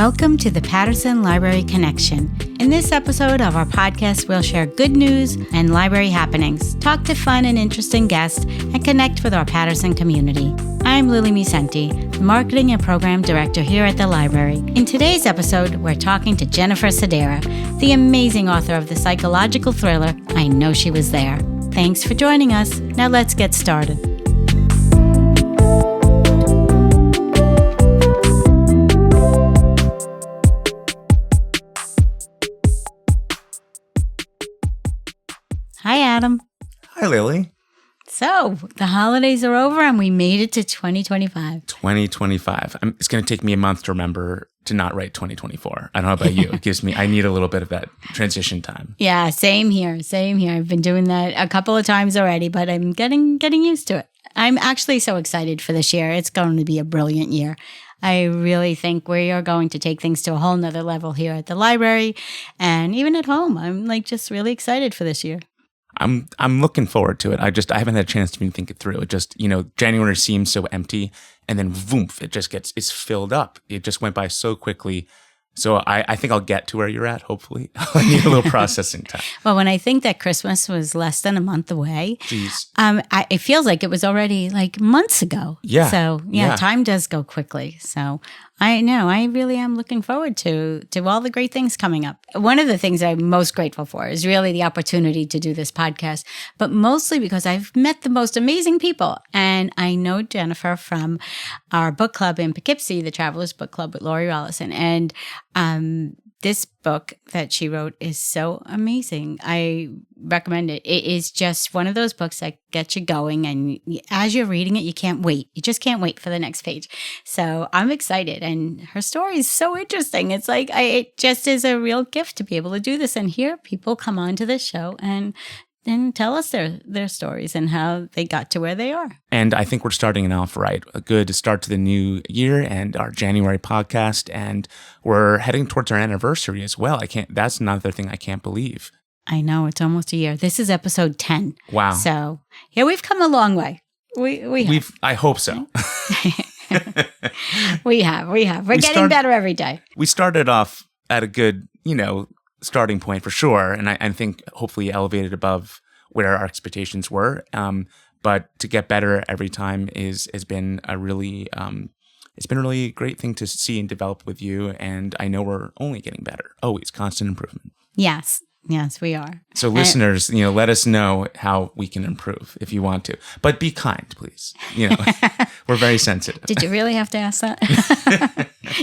Welcome to the Patterson Library Connection. In this episode of our podcast, we'll share good news and library happenings, talk to fun and interesting guests, and connect with our Patterson community. I'm Lily Misenti, the Marketing and Program Director here at the library. In today's episode, we're talking to Jennifer Sadera, the amazing author of the psychological thriller, I Know She Was There. Thanks for joining us. Now let's get started. Hi, Adam. Hi, Lily. So, the holidays are over and we made it to 2025. 2025. It's going to take me a month to remember to not write 2024. I don't know about you. I need a little bit of that transition time. Yeah, same here. I've been doing that a couple of times already, but I'm getting used to it. I'm actually so excited for this year. It's going to be a brilliant year. I really think we are going to take things to a whole nother level here at the library and even at home. I'm just really excited for this year. I'm looking forward to it. I haven't had a chance to even think it through. It just, January seems so empty, and then voomp, it's filled up. It just went by so quickly. So I think I'll get to where you're at, hopefully. I need a little processing time. Well, when I think that Christmas was less than a month away, it feels like it was already like months ago. Yeah. So time does go quickly. So I really am looking forward to all the great things coming up. One of the things I'm most grateful for is really the opportunity to do this podcast, but mostly because I've met the most amazing people. And I know Jennifer from our book club in Poughkeepsie, the Travelers Book Club with Lori Rollison. And this book that she wrote is so amazing. I recommend it. It is just one of those books that gets you going. And as you're reading it, you can't wait. You just can't wait for the next page. So I'm excited. And her story is so interesting. It's like, it just is a real gift to be able to do this and hear people come onto this show and tell us their stories and how they got to where they are. And I think we're starting it off right. A good start to the new year and our January podcast. And we're heading towards our anniversary as well. That's another thing I can't believe. I know, it's almost a year. This is episode 10. Wow. So, yeah, we've come a long way. We have. I hope so. We have. We're getting better every day. We started off at a good, starting point for sure. And I think hopefully elevated above where our expectations were. But to get better every time has been a really, it's been a really great thing to see and develop with you. And I know we're only getting better. Always constant improvement. Yes, we are. So listeners, let us know how we can improve if you want to, but be kind, please. We're very sensitive. Did you really have to ask that?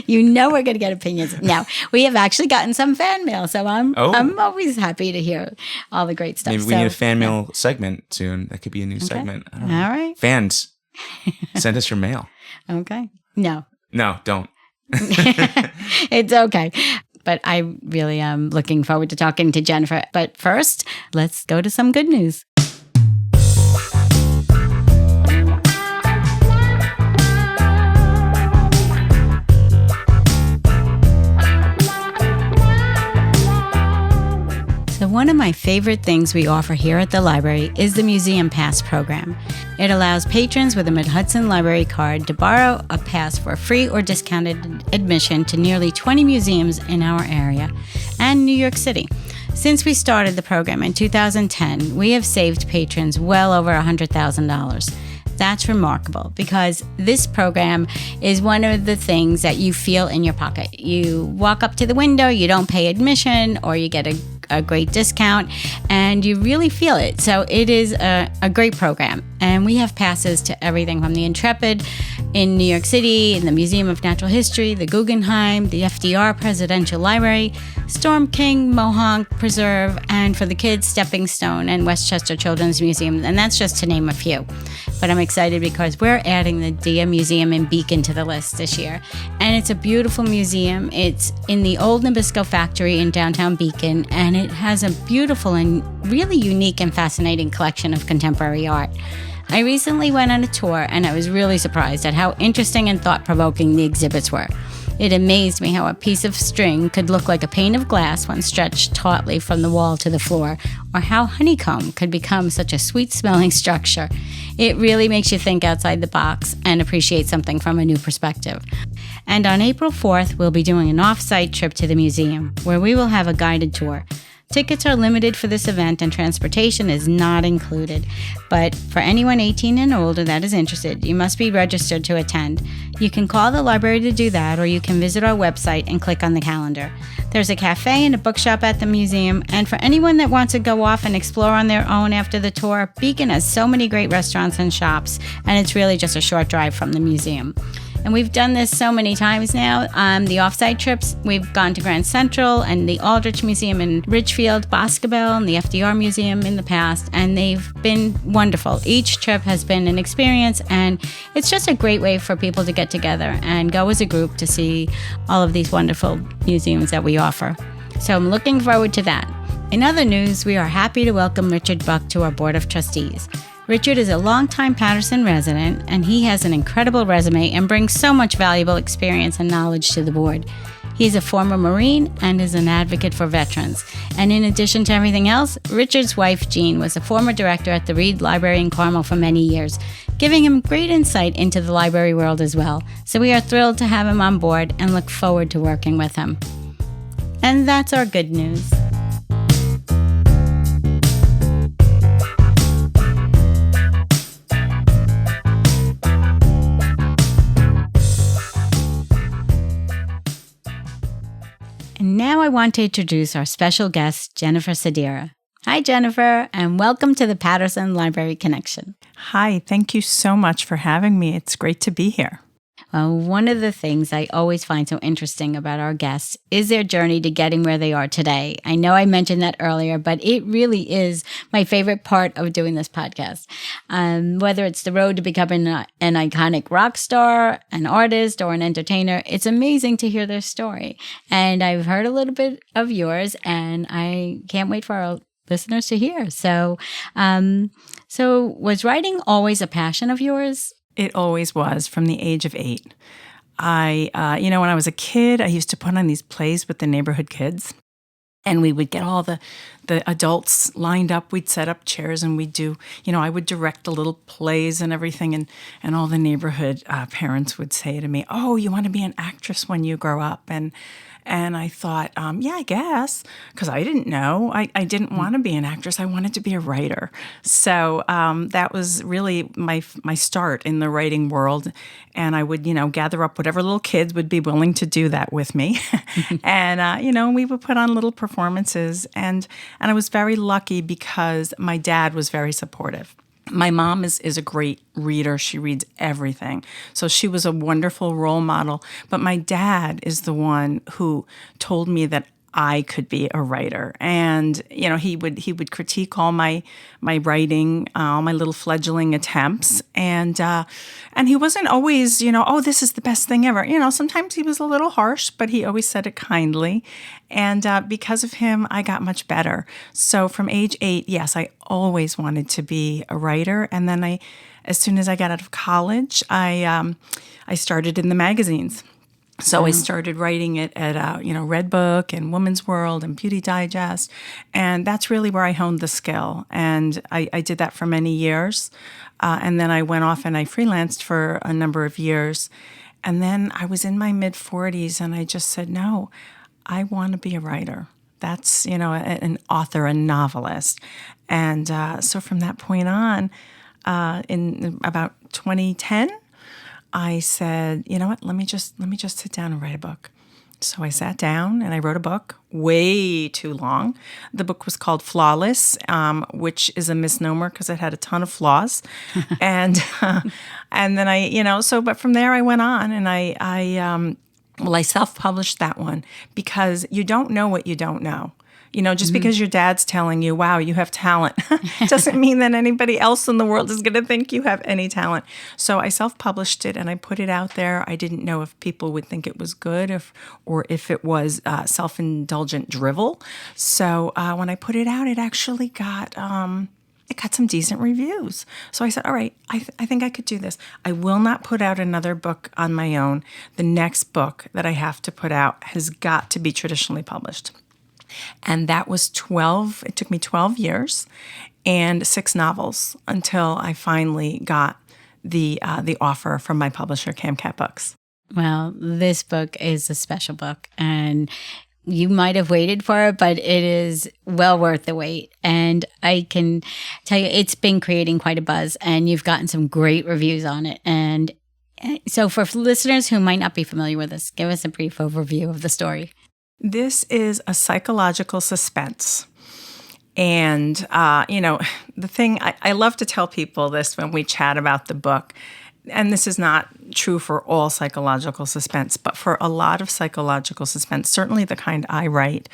We're going to get opinions. Now, we have actually gotten some fan mail, so I'm always happy to hear all the great stuff. Maybe we need a fan mail segment soon. That could be a new segment. I don't know. All right. Fans, send us your mail. Okay. No, don't. It's okay. But I really am looking forward to talking to Jennifer. But first, let's go to some good news. So one of my favorite things we offer here at the library is the Museum Pass program. It allows patrons with a Mid-Hudson Library card to borrow a pass for free or discounted admission to nearly 20 museums in our area and New York City. Since we started the program in 2010, we have saved patrons well over $100,000. That's remarkable because this program is one of the things that you feel in your pocket. You walk up to the window, you don't pay admission, or you get a great discount, and you really feel it. So it is a great program. And we have passes to everything from the Intrepid in New York City, in the Museum of Natural History, the Guggenheim, the FDR Presidential Library, Storm King, Mohonk Preserve, and for the kids, Stepping Stone and Westchester Children's Museum. And that's just to name a few. But I'm excited because we're adding the Dia Museum in Beacon to the list this year. And it's a beautiful museum. It's in the old Nabisco factory in downtown Beacon, and it has a beautiful and really unique and fascinating collection of contemporary art. I recently went on a tour, and I was really surprised at how interesting and thought-provoking the exhibits were. It amazed me how a piece of string could look like a pane of glass when stretched tautly from the wall to the floor, or how honeycomb could become such a sweet-smelling structure. It really makes you think outside the box and appreciate something from a new perspective. And on April 4th, we'll be doing an off-site trip to the museum, where we will have a guided tour. Tickets are limited for this event and transportation is not included. But for anyone 18 and older that is interested, you must be registered to attend. You can call the library to do that, or you can visit our website and click on the calendar. There's a cafe and a bookshop at the museum, and for anyone that wants to go off and explore on their own after the tour, Beacon has so many great restaurants and shops, and it's really just a short drive from the museum. And we've done this so many times now. The offsite trips, we've gone to Grand Central and the Aldrich Museum in Ridgefield, Boscobel, and the FDR Museum in the past, and they've been wonderful. Each trip has been an experience, and it's just a great way for people to get together and go as a group to see all of these wonderful museums that we offer. So I'm looking forward to that. In other news, we are happy to welcome Richard Buck to our Board of Trustees. Richard is a longtime Patterson resident, and he has an incredible resume and brings so much valuable experience and knowledge to the board. He's a former Marine and is an advocate for veterans. And in addition to everything else, Richard's wife, Jean, was a former director at the Reed Library in Carmel for many years, giving him great insight into the library world as well. So we are thrilled to have him on board and look forward to working with him. And that's our good news. And now I want to introduce our special guest, Jennifer Sadera. Hi, Jennifer, and welcome to the Patterson Library Connection. Hi, thank you so much for having me. It's great to be here. Well, one of the things I always find so interesting about our guests is their journey to getting where they are today. I know I mentioned that earlier, but it really is my favorite part of doing this podcast. Whether it's the road to becoming an iconic rock star, an artist, or an entertainer, it's amazing to hear their story. And I've heard a little bit of yours, and I can't wait for our listeners to hear. So was writing always a passion of yours? It always was, from the age of 8. When I was a kid, I used to put on these plays with the neighborhood kids. And we would get all the adults lined up. We'd set up chairs and we'd do, I would direct the little plays and everything. And all the neighborhood parents would say to me, "Oh, you want to be an actress when you grow up?" And I thought, yeah, I guess, because I didn't know. I didn't want to be an actress. I wanted to be a writer. So that was really my start in the writing world. And I would, gather up whatever little kids would be willing to do that with me. And, we would put on little performances. And I was very lucky because my dad was very supportive. My mom is a great reader. She reads everything. So she was a wonderful role model. But my dad is the one who told me that I could be a writer. And, he would critique all my writing, all my little fledgling attempts. And he wasn't always, "Oh, this is the best thing ever." Sometimes he was a little harsh, but he always said it kindly. And because of him, I got much better. So from age 8, yes, I always wanted to be a writer. And then as soon as I got out of college, I started in the magazines. So I started writing it at, Red Book and Woman's World and Beauty Digest. And that's really where I honed the skill. And I did that for many years. And then I went off and I freelanced for a number of years. And then I was in my mid-40s and I just said, no, I want to be a writer. That's, an author, a novelist. And so from that point on, in about 2010, I said, you know what, let me just sit down and write a book. So I sat down and I wrote a book, way too long. The book was called Flawless, which is a misnomer because it had a ton of flaws. and then but from there I went on and I self-published that one because you don't know what you don't know. Just because your dad's telling you, wow, you have talent, doesn't mean that anybody else in the world is going to think you have any talent. So I self-published it and I put it out there. I didn't know if people would think it was good or if it was self-indulgent drivel. So when I put it out, it actually got it got some decent reviews. So I said, all right, I think I could do this. I will not put out another book on my own. The next book that I have to put out has got to be traditionally published. And that was it took me 12 years and 6 novels until I finally got the offer from my publisher, Camcat Books. Well, this book is a special book, and you might have waited for it, but it is well worth the wait. And I can tell you, it's been creating quite a buzz, and you've gotten some great reviews on it. And so for listeners who might not be familiar with this, give us a brief overview of the story. This is a psychological suspense. And, the thing, I love to tell people this when we chat about the book, and this is not true for all psychological suspense, but for a lot of psychological suspense, certainly the kind I write,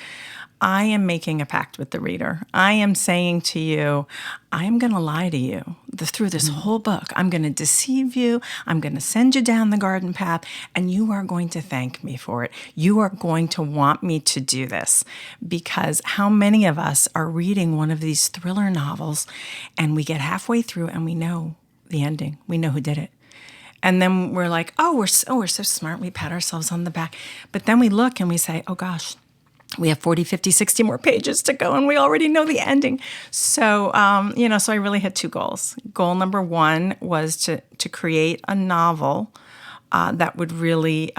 I am making a pact with the reader. I am saying to you, I am going to lie to you through this whole book. I'm going to deceive you. I'm going to send you down the garden path, and you are going to thank me for it. You are going to want me to do this, because how many of us are reading one of these thriller novels and we get halfway through and we know the ending. We know who did it. And then we're like, we're so smart. We pat ourselves on the back. But then we look and we say, oh gosh, we have 40, 50, 60 more pages to go, and we already know the ending. So, so I really had 2 goals. Goal number 1 was to create a novel that would really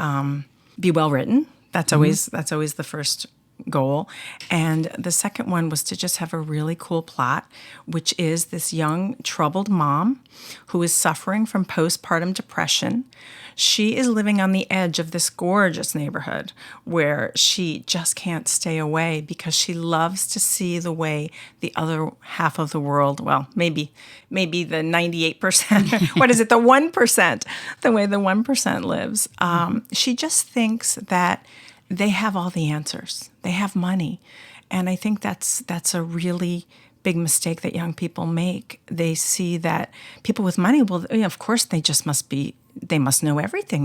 be well written. That's always the first goal. And the second one was to just have a really cool plot, which is this young troubled mom who is suffering from postpartum depression. She is living on the edge of this gorgeous neighborhood where she just can't stay away because she loves to see the way the other half of the world, well, maybe the 98%, what is it, the 1%, the way the 1% lives. She just thinks that they have all the answers. They have money. And I think that's a really big mistake that young people make. They see that people with money, well, of course they must know everything.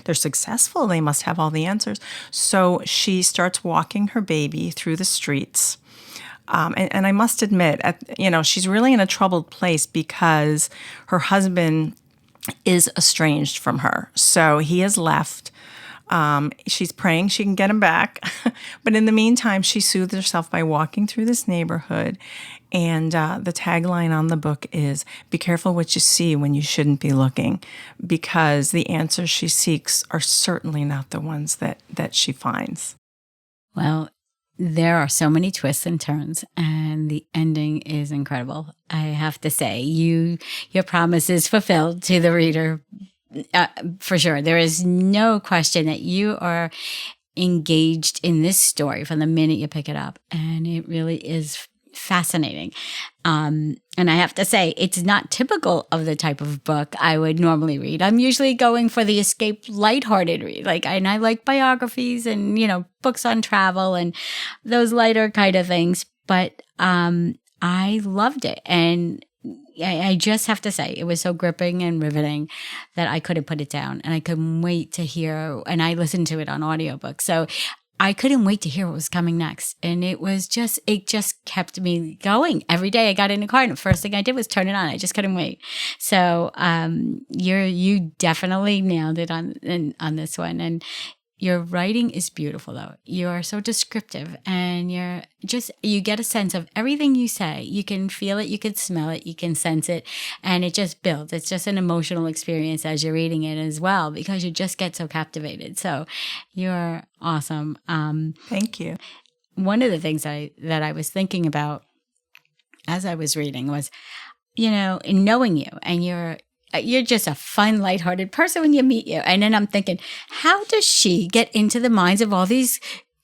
They're successful. They must have all the answers. So she starts walking her baby through the streets. And I must admit, she's really in a troubled place because her husband is estranged from her. So he has left. She's praying she can get him back. But in the meantime, she soothes herself by walking through this neighborhood. And the tagline on the book is, be careful what you see when you shouldn't be looking, because the answers she seeks are certainly not the ones that she finds. Well, there are so many twists and turns, and the ending is incredible. I have to say, your promise is fulfilled to the reader. For sure. There is no question that you are engaged in this story from the minute you pick it up. And it really is fascinating. And I have to say, it's not typical of the type of book I would normally read. I'm usually going for the escape, lighthearted read. And I like biographies and, books on travel and those lighter kind of things. But I loved it. And I just have to say, it was so gripping and riveting that I couldn't put it down, and I couldn't wait to hear, and I listened to it on audiobook. So I couldn't wait to hear what was coming next. And it just kept me going. Every day I got in the car and the first thing I did was turn it on. I just couldn't wait. So you definitely nailed it on this one. And your writing is beautiful, though. You are so descriptive, and you get a sense of everything you say. You can feel it, you can smell it, you can sense it, and it just builds. It's just an emotional experience as you're reading it as well, because you just get so captivated. So you're awesome. Thank you. One of the things that I was thinking about as I was reading was, in knowing you, and you're just a fun, lighthearted person when you meet you. And then I'm thinking, how does she get into the minds of all these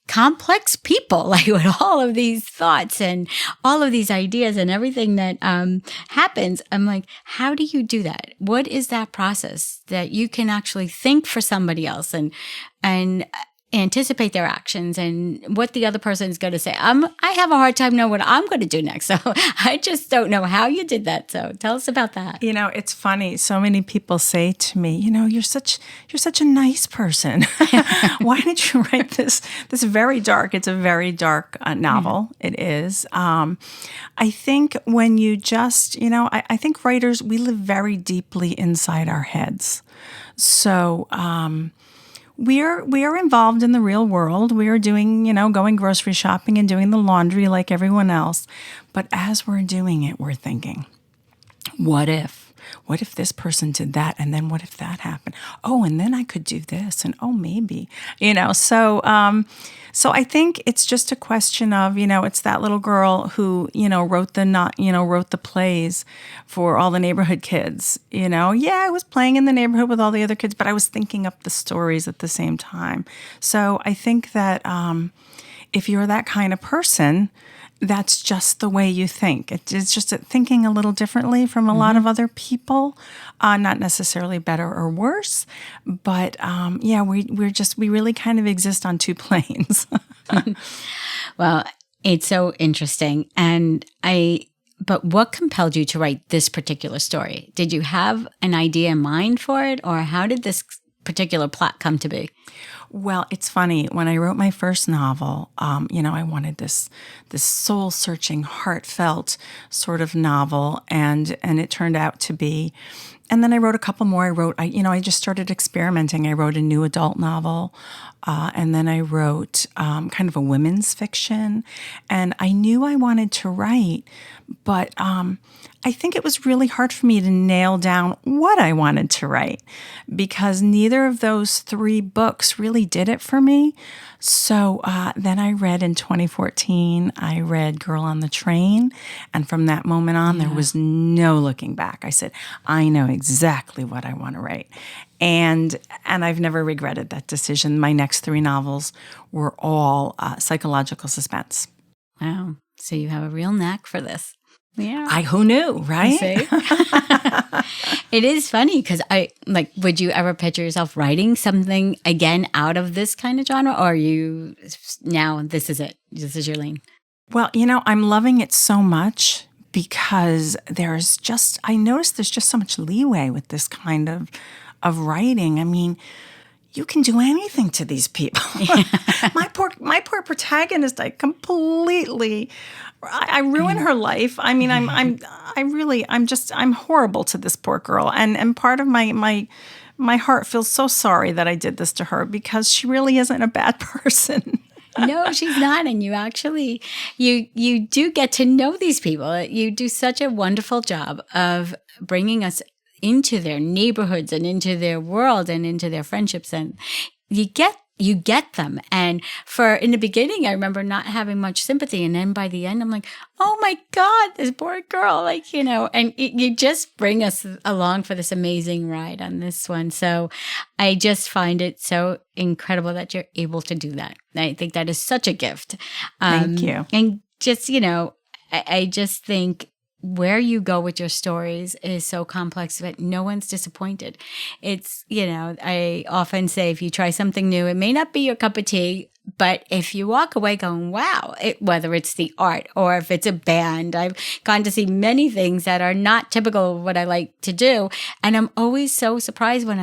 complex people, with all of these thoughts and all of these ideas and everything that happens? I'm like, how do you do that? What is that process that you can actually think for somebody else? And anticipate their actions and what the other person is going to say. I have a hard time knowing what I'm going to do next. So I just don't know how you did that. So tell us about that. It's funny. So many people say to me, you're such a nice person. Why did you write this very dark? It's a very dark novel. It is. I think when you just, I think writers, we live very deeply inside our heads. So, we are involved in the real world. We are doing, going grocery shopping and doing the laundry like everyone else. But as we're doing it, we're thinking, what if? What if this person did that? And then what if that happened? Oh, and then I could do this. And oh, maybe, So I think it's just a question of, it's that little girl who, wrote the plays for all the neighborhood kids. I was playing in the neighborhood with all the other kids, but I was thinking up the stories at the same time. So I think that if you're that kind of person, that's just the way you think. It's just thinking a little differently from a lot of other people, not necessarily better or worse, but we really kind of exist on two planes. Well, it's so interesting. But what compelled you to write this particular story? Did you have an idea in mind for it, or how did this particular plot come to be? Well, it's funny. When I wrote my first novel, I wanted this soul-searching, heartfelt sort of novel, and it turned out to be. And then I wrote a couple more. I just started experimenting. I wrote a new adult novel, and then I wrote kind of a women's fiction. And I knew I wanted to write, but I think it was really hard for me to nail down what I wanted to write because neither of those three books really did it for me. So then I read in 2014, I read Girl on the Train. And from that moment on, there was no looking back. I said, I know exactly what I want to write. And I've never regretted that decision. My next three novels were all psychological suspense. Wow. So you have a real knack for this. Yeah. Who knew, right? It is funny because would you ever picture yourself writing something again out of this kind of genre? Or are you now, this is it? This is your lane? Well, I'm loving it so much because I noticed there's just so much leeway with this kind of writing. I mean, you can do anything to these people. My poor protagonist, I ruin her life. I mean, I'm horrible to this poor girl. And part of my heart feels so sorry that I did this to her because she really isn't a bad person. No, she's not. And you actually, you do get to know these people. You do such a wonderful job of bringing us into their neighborhoods and into their world and into their friendships. And you get them. And in the beginning, I remember not having much sympathy. And then by the end, I'm like, oh my God, this poor girl, and you just bring us along for this amazing ride on this one. So I just find it so incredible that you're able to do that. I think that is such a gift. Thank you. And just, I just think where you go with your stories is so complex that no one's disappointed. It's, I often say if you try something new, it may not be your cup of tea, but if you walk away going, wow, whether it's the art or if it's a band, I've gone to see many things that are not typical of what I like to do. And I'm always so surprised when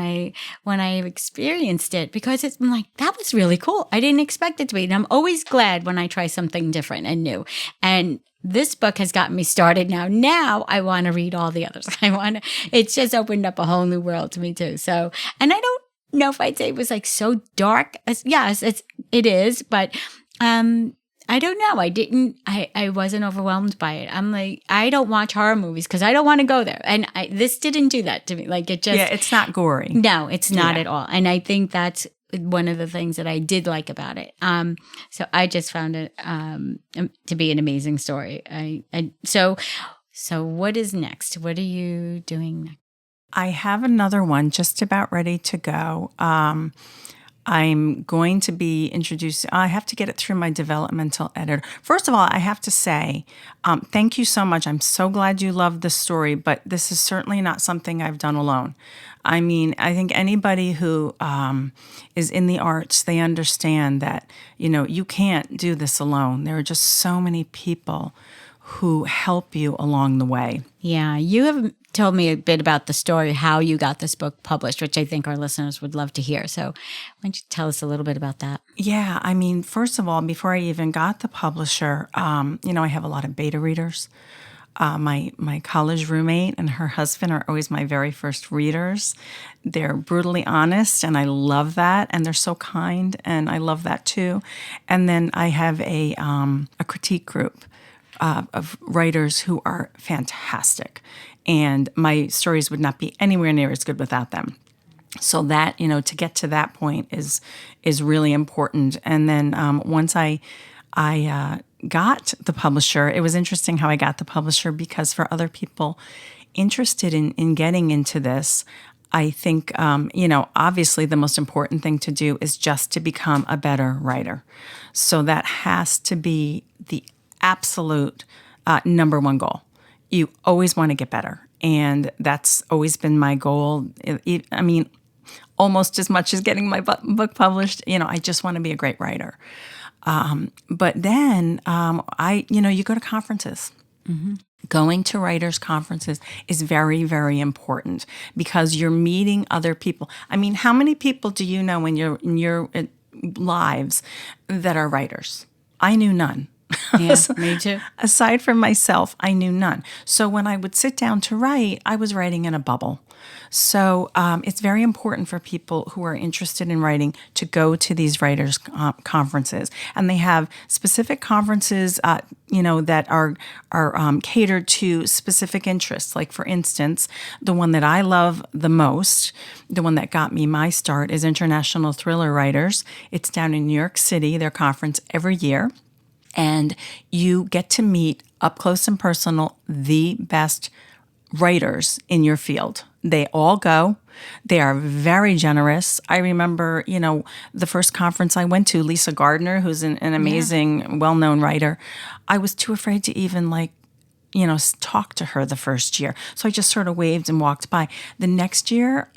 I've experienced it because I'm like, that was really cool. I didn't expect it to be. And I'm always glad when I try something different and new. And this book has gotten me started now. Now I want to read all the others. It's just opened up a whole new world to me too. So, and I don't know if I'd say it was so dark. Yes, it is, but I don't know. I wasn't overwhelmed by it. I'm like, I don't watch horror movies because I don't want to go there. And this didn't do that to me. It's not gory. No, it's not at all. And I think that's one of the things that I did like about it. So I just found it to be an amazing story. So what is next? What are you doing next? I have another one just about ready to go. I'm going to be introduced. I have to get it through my developmental editor. First of all, I have to say, thank you so much. I'm so glad you loved the story, but this is certainly not something I've done alone. I mean, I think anybody who is in the arts, they understand that, you can't do this alone. There are just so many people who help you along the way. Yeah, you have told me a bit about the story, how you got this book published, which I think our listeners would love to hear. So why don't you tell us a little bit about that? Yeah, I mean, first of all, before I even got the publisher, I have a lot of beta readers. My college roommate and her husband are always my very first readers. They're brutally honest, and I love that. And they're so kind, and I love that too. And then I have a critique group of writers who are fantastic. And my stories would not be anywhere near as good without them. So that, to get to that point is really important. And then once I got the publisher, it was interesting how I got the publisher, because for other people interested in getting into this, I think, obviously the most important thing to do is just to become a better writer. So that has to be the absolute number one goal. You always want to get better. And that's always been my goal. I mean, almost as much as getting my book published, I just want to be a great writer. But then you go to conferences. Mm-hmm. Going to writers' conferences is very, very important, because you're meeting other people. I mean, how many people do you know in your lives that are writers? I knew none. Yeah, me too. Aside from myself, I knew none. So when I would sit down to write, I was writing in a bubble. So it's very important for people who are interested in writing to go to these writers' conferences. And they have specific conferences, that are catered to specific interests. Like, for instance, the one that I love the most, the one that got me my start, is International Thriller Writers. It's down in New York City, their conference every year. And you get to meet up close and personal the best writers in your field. They all go. They are very generous. I remember, the first conference I went to, Lisa Gardner, who's an amazing, well-known writer, I was too afraid to even talk to her the first year. So I just sort of waved and walked by. The next year,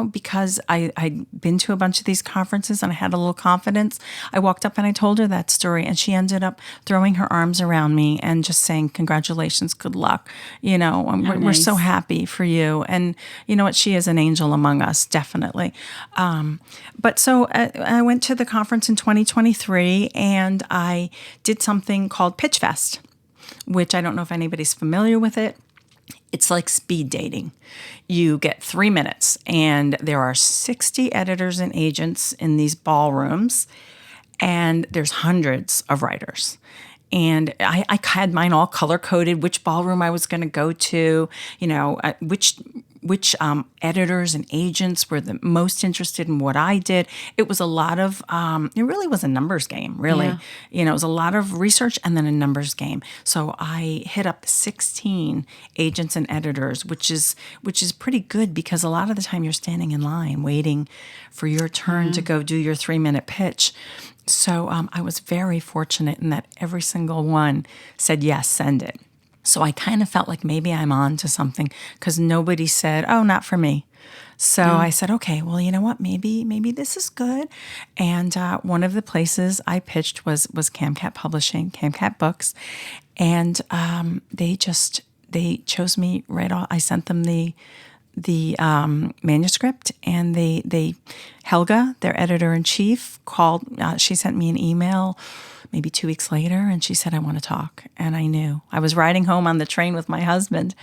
because I'd been to a bunch of these conferences and I had a little confidence, I walked up and I told her that story, and she ended up throwing her arms around me and just saying, "Congratulations, good luck. We're so happy for you." And you know what? She is an angel among us, definitely. But so I went to the conference in 2023, and I did something called Pitch Fest, which I don't know if anybody's familiar with it. It's like speed dating. You get 3 minutes, and there are 60 editors and agents in these ballrooms, and there's hundreds of writers. And I had mine all color-coded, which ballroom I was going to go to, which editors and agents were the most interested in what I did. It was a lot of, it really was a numbers game, really. Yeah. It was a lot of research and then a numbers game. So I hit up 16 agents and editors, which is pretty good, because a lot of the time you're standing in line waiting for your turn to go do your 3-minute pitch. So I was very fortunate in that every single one said, yes, send it. So I kind of felt like maybe I'm on to something, because nobody said, "Oh, not for me." So I said, okay, well, you know what? Maybe this is good. And one of the places I pitched was CamCat Publishing, CamCat Books. And they chose me right off. I sent them the manuscript, and they Helga, their editor-in-chief, called. She sent me an email maybe 2 weeks later, and she said, "I want to talk." And I knew. I was riding home on the train with my husband.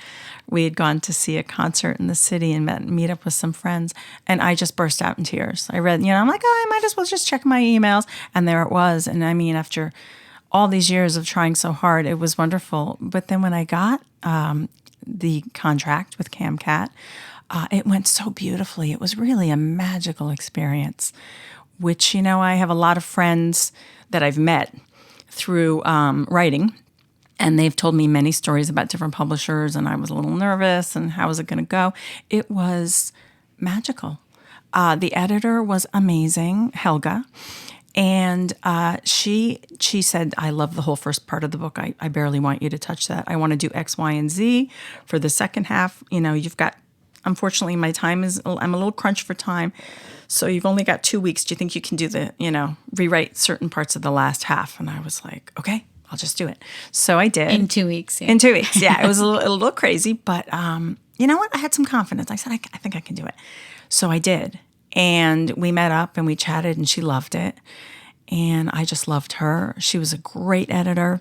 We had gone to see a concert in the city and meet up with some friends, and I just burst out in tears. I read, I'm like, I might as well just check my emails, and there it was. And I mean, after all these years of trying so hard, it was wonderful. But then when I got the contract with CamCat, it went so beautifully. It was really a magical experience, which, I have a lot of friends that I've met through writing, and they've told me many stories about different publishers, and I was a little nervous, and how was it going to go? It was magical. The editor was amazing, Helga. And she said, I love the whole first part of the book. I barely want you to touch that. I want to do X, Y, and Z for the second half. You've got, unfortunately, I'm a little crunched for time. So you've only got 2 weeks. Do you think you can do rewrite certain parts of the last half? And I was like, okay, I'll just do it. So I did. In 2 weeks. Yeah. In 2 weeks, yeah. It was a little crazy, but you know what? I had some confidence. I said, I think I can do it. So I did. And we met up and we chatted and she loved it. And I just loved her. She was a great editor.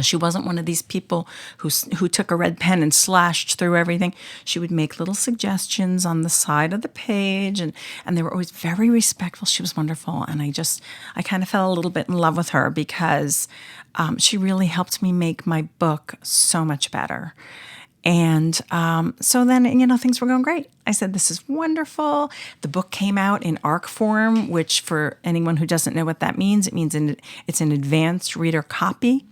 She wasn't one of these people who took a red pen and slashed through everything. She would make little suggestions on the side of the page, and they were always very respectful. She was wonderful. And I kind of fell a little bit in love with her because she really helped me make my book so much better. And so then, things were going great. I said, this is wonderful. The book came out in ARC form, which for anyone who doesn't know what that means, it means it's an advanced reader copy.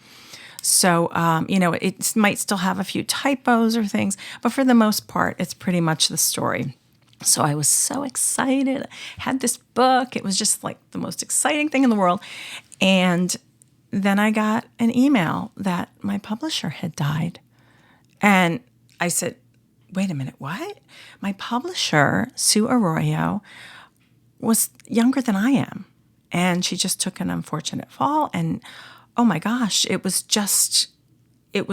So, it might still have a few typos or things, but for the most part, it's pretty much the story. So I was so excited. I had this book. It was just like the most exciting thing in the world. And then I got an email that my publisher had died. And I said, wait a minute, what? My publisher, Sue Arroyo, was younger than I am. And she just took an unfortunate fall. And oh my gosh, it was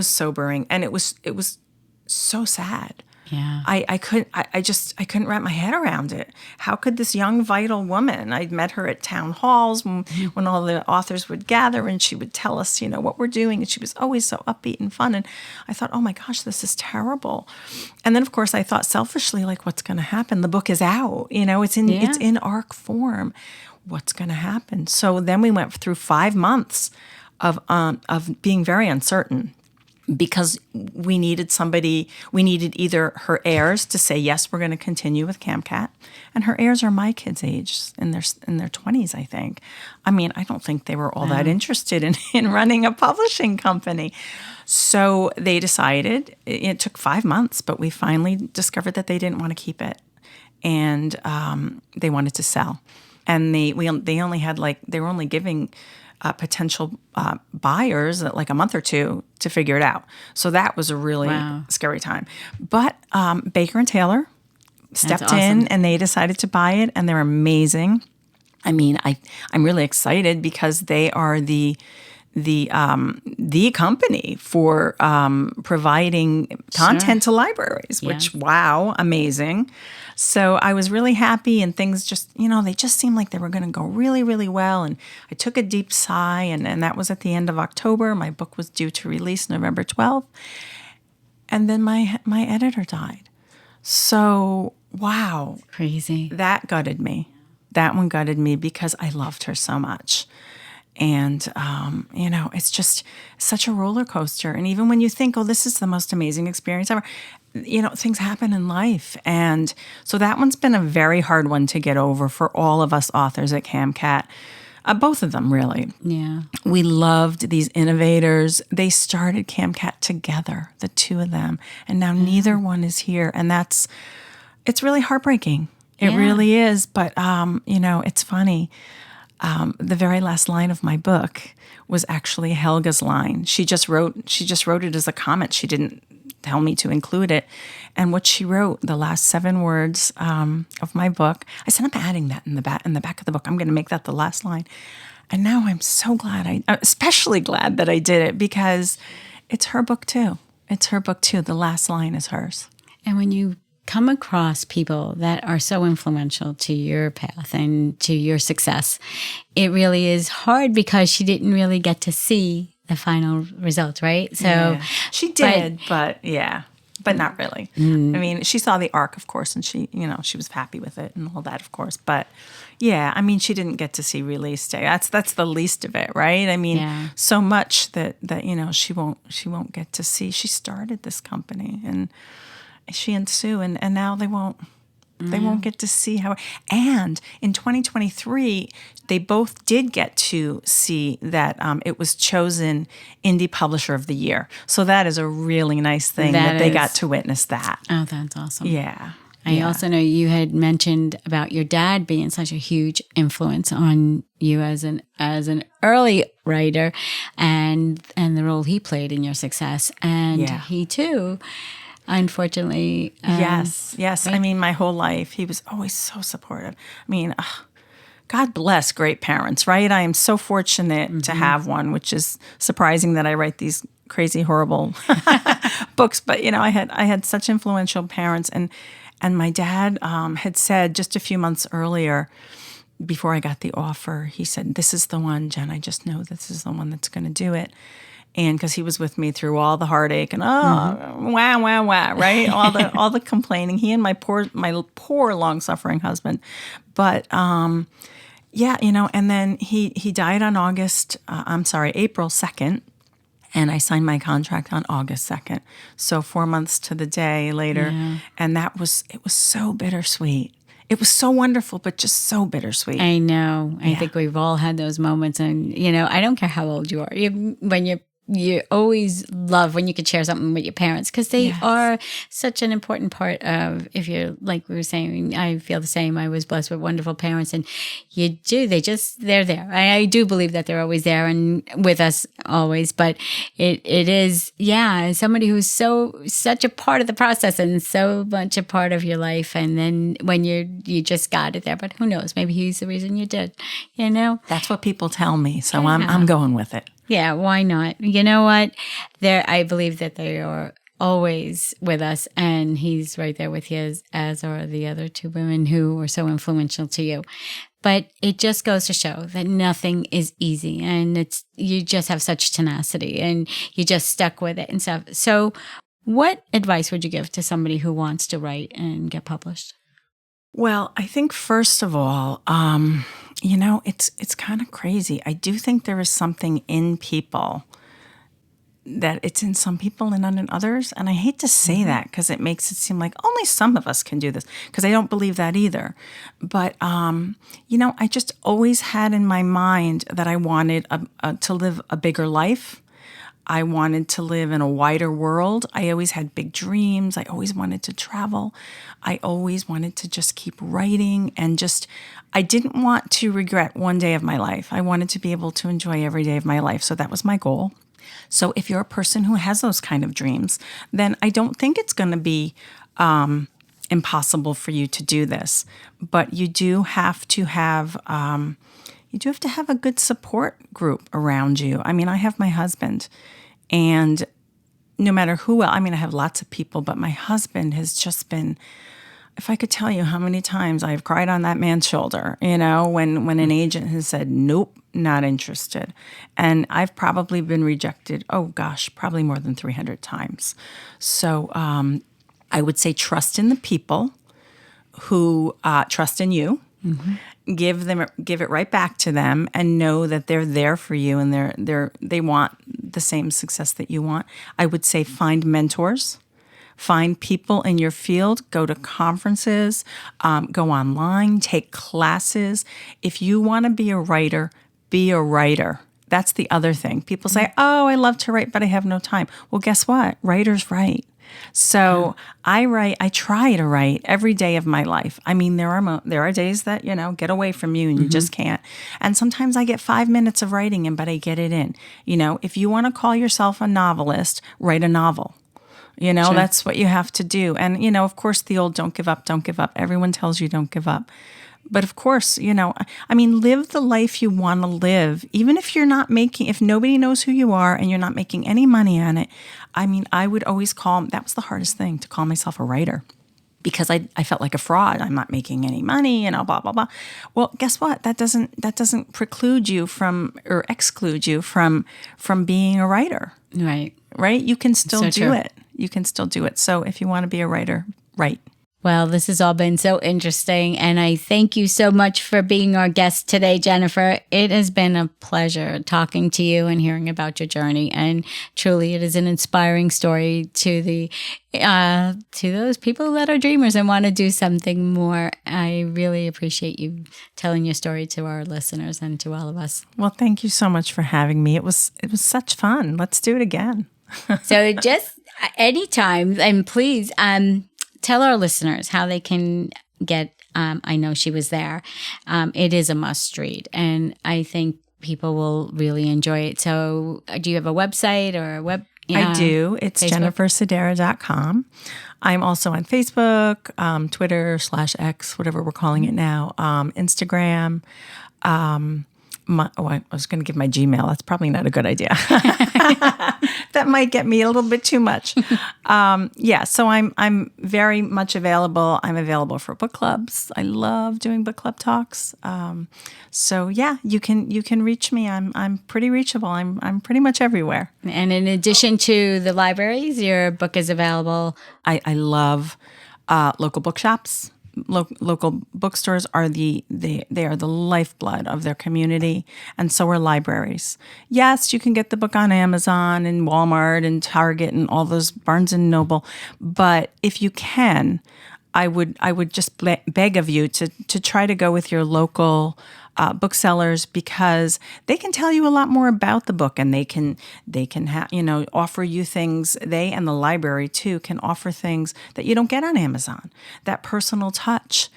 sobering. And it was so sad. Yeah. I couldn't wrap my head around it. How could this young, vital woman, I'd met her at town halls when all the authors would gather and she would tell us, what we're doing. And she was always so upbeat and fun. And I thought, oh my gosh, this is terrible. And then, of course, I thought selfishly, like, what's going to happen? The book is out, it's in ARC form. What's going to happen? So then we went through 5 months of being very uncertain. Because we needed either her heirs to say, yes, we're going to continue with CamCat. And her heirs are my kids' age, in their 20s, I think. I mean, I don't think they were all that interested in running a publishing company. So they decided, it took 5 months, but we finally discovered that they didn't want to keep it. And they wanted to sell. And they were only giving potential buyers like a month or two to figure it out. So that was a really scary time. But Baker and Taylor stepped in and they decided to buy it, and they're amazing. I mean, I'm really excited because they are the company for providing content to libraries, which, wow, amazing. So I was really happy, and things just, they just seemed like they were going to go really, really well. And I took a deep sigh, and that was at the end of October. My book was due to release November 12th. And then my editor died. So, wow. Crazy. That gutted me. That one gutted me because I loved her so much. And, it's just such a roller coaster. And even when you think, oh, this is the most amazing experience ever, things happen in life. And so that one's been a very hard one to get over for all of us authors at CamCat. Both of them, really. Yeah. We loved these innovators. They started CamCat together, the two of them. And now neither one is here. And it's really heartbreaking. It really is. But, it's funny. The very last line of my book was actually Helga's line. She just wrote it as a comment. She didn't tell me to include it. And what she wrote, the last 7 words of my book, I said, I'm adding that in the back of the book. I'm going to make that the last line. And now I'm so glad, especially glad that I did it, because it's her book too. It's her book too. The last line is hers. And when you come across people that are so influential to your path and to your success, it really is hard because she didn't really get to see the final result, right? So she did, but not really. I mean, she saw the arc, of course, and she was happy with it and all that, of course. But yeah, I mean, she didn't get to see release day. That's the least of it, right? I mean, so much that she won't get to see. She started this company, and she and Sue, and now they won't get to see how. And in 2023, they both did get to see that it was chosen Indie Publisher of the Year. So that is a really nice thing that they got to witness that. Oh, that's awesome. Yeah. I also know you had mentioned about your dad being such a huge influence on you as an early writer, and the role he played in your success. And he too, unfortunately, yes. Right? I mean, my whole life he was always so supportive. I mean, God bless great parents, right? I am so fortunate to have one, which is surprising that I write these crazy, horrible books. But I had such influential parents, and my dad had said just a few months earlier, before I got the offer, he said, "This is the one, Jen. I just know this is the one that's going to do it." And because he was with me through all the heartache and wah, right? all the complaining. He and my poor long suffering husband, but. And then he died on April 2nd, and I signed my contract on August 2nd. So 4 months to the day later, and it was so bittersweet. It was so wonderful, but just so bittersweet. I know. I think we've all had those moments, and I don't care how old you are. When you always love when you can share something with your parents, because they are such an important part of, if you're, like we were saying, I feel the same. I was blessed with wonderful parents, and they're there. I do believe that they're always there and with us always, but it is, somebody who's such a part of the process and so much a part of your life. And then when you just got it there, but who knows, maybe he's the reason you did, That's what people tell me. So I'm going with it. Yeah, why not? You know what? I believe that they are always with us, and he's right there with you, as are the other two women who were so influential to you. But it just goes to show that nothing is easy, and you just have such tenacity, and you just stuck with it and stuff. So what advice would you give to somebody who wants to write and get published? Well, I think first of all, it's kind of crazy. I do think there is something in people that it's in some people and not in others. And I hate to say that because it makes it seem like only some of us can do this, because I don't believe that either. But, I just always had in my mind that I wanted to live a bigger life. I wanted to live in a wider world. I always had big dreams. I always wanted to travel. I always wanted to just keep writing, and I didn't want to regret one day of my life. I wanted to be able to enjoy every day of my life. So that was my goal. So if you're a person who has those kind of dreams, then I don't think it's going to be impossible for you to do this. But you do have to have a good support group around you. I mean, I have my husband, and no matter who else, I mean, I have lots of people, but my husband has just been, if I could tell you how many times I've cried on that man's shoulder, when an agent has said, nope, not interested. And I've probably been rejected, probably more than 300 times. So I would say trust in the people who trust in you. Mm-hmm. Give it right back to them, and know that they're there for you, and they want the same success that you want. I would say find mentors, find people in your field, go to conferences, go online, take classes. If you want to be a writer, be a writer. That's the other thing. People say, "Oh, I love to write, but I have no time." Well, guess what? Writers write. So I try to write every day of my life. I mean, there are days that, get away from you and you just can't. And sometimes I get 5 minutes of writing in, but I get it in. If you want to call yourself a novelist, write a novel. Sure. That's what you have to do. And, of course, the old don't give up. Everyone tells you don't give up. But of course, live the life you want to live, even if if nobody knows who you are and you're not making any money on it. I would always that was the hardest thing, to call myself a writer, because I felt like a fraud. I'm not making any money, blah, blah, blah. Well, guess what? That doesn't preclude you or exclude you from being a writer. Right. Right? You can still do true. it. You can still do it. So if you want to be a writer, write. Well, this has all been so interesting, and I thank you so much for being our guest today, Jennifer. It has been a pleasure talking to you and hearing about your journey, and truly it is an inspiring story to those people that are dreamers and want to do something more. I really appreciate you telling your story to our listeners and to all of us. Well, thank you so much for having me. It was such fun. Let's do it again. So just anytime, and please, tell our listeners how they can get I Know She Was There. It is a must read, and I think people will really enjoy it. So do you have a website or a web? I do. It's jennifersadera.com. I'm also on Facebook, Twitter /X, whatever we're calling it now, Instagram. I was going to give my Gmail. That's probably not a good idea. That might get me a little bit too much. So I'm very much available. I'm available for book clubs. I love doing book club talks. You can reach me. I'm pretty reachable. I'm pretty much everywhere. And in addition to the libraries, your book is available. I love local bookshops. Local bookstores are they are the lifeblood of their community, and so are libraries. Yes, you can get the book on Amazon and Walmart and Target and all those, Barnes and Noble, but if you can, I would just beg of you to try to go with your local booksellers, because they can tell you a lot more about the book, and they can offer you things. They and the library too can offer things that you don't get on Amazon. That personal touch.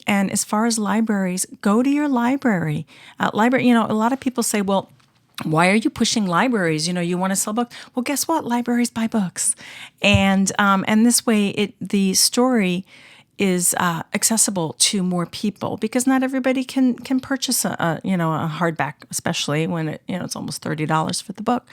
And as far as libraries, go to your library. A lot of people say, well, why are you pushing libraries? You want to sell books. Well, guess what? Libraries buy books, and this way, the story is accessible to more people, because not everybody can purchase a hardback, especially when it's almost $30 for the book.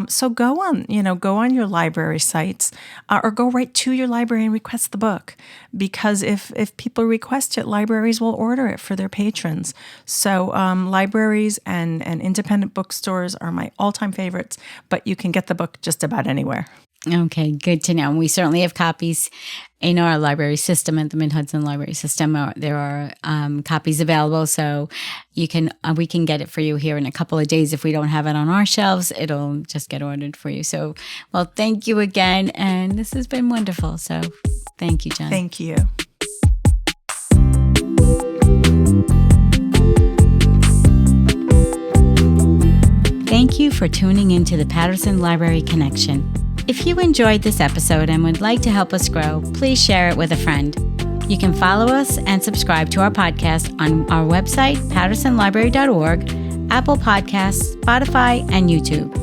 So go on your library sites, or go right to your library and request the book, because if people request it, libraries will order it for their patrons. So libraries and independent bookstores are my all-time favorites, but you can get the book just about anywhere. Okay, good to know. We certainly have copies in our library system at the Mid-Hudson Library System. There are copies available, so we can get it for you here in a couple of days. If we don't have it on our shelves, it'll just get ordered for you. So, well, thank you again, and this has been wonderful. So, thank you, Jen. Thank you. Thank you for tuning into the Patterson Library Connection. If you enjoyed this episode and would like to help us grow, please share it with a friend. You can follow us and subscribe to our podcast on our website, pattersonlibrary.org, Apple Podcasts, Spotify, and YouTube.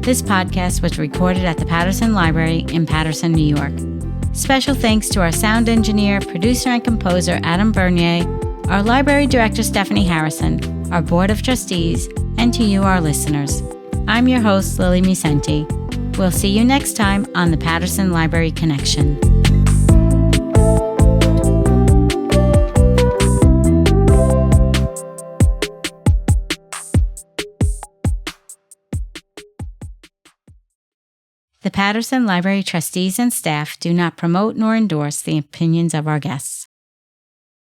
This podcast was recorded at the Patterson Library in Patterson, New York. Special thanks to our sound engineer, producer, and composer, Adam Bernier, our library director, Stephanie Harrison, our board of trustees, and to you, our listeners. I'm your host, Lily Musenti. We'll see you next time on the Patterson Library Connection. The Patterson Library trustees and staff do not promote nor endorse the opinions of our guests.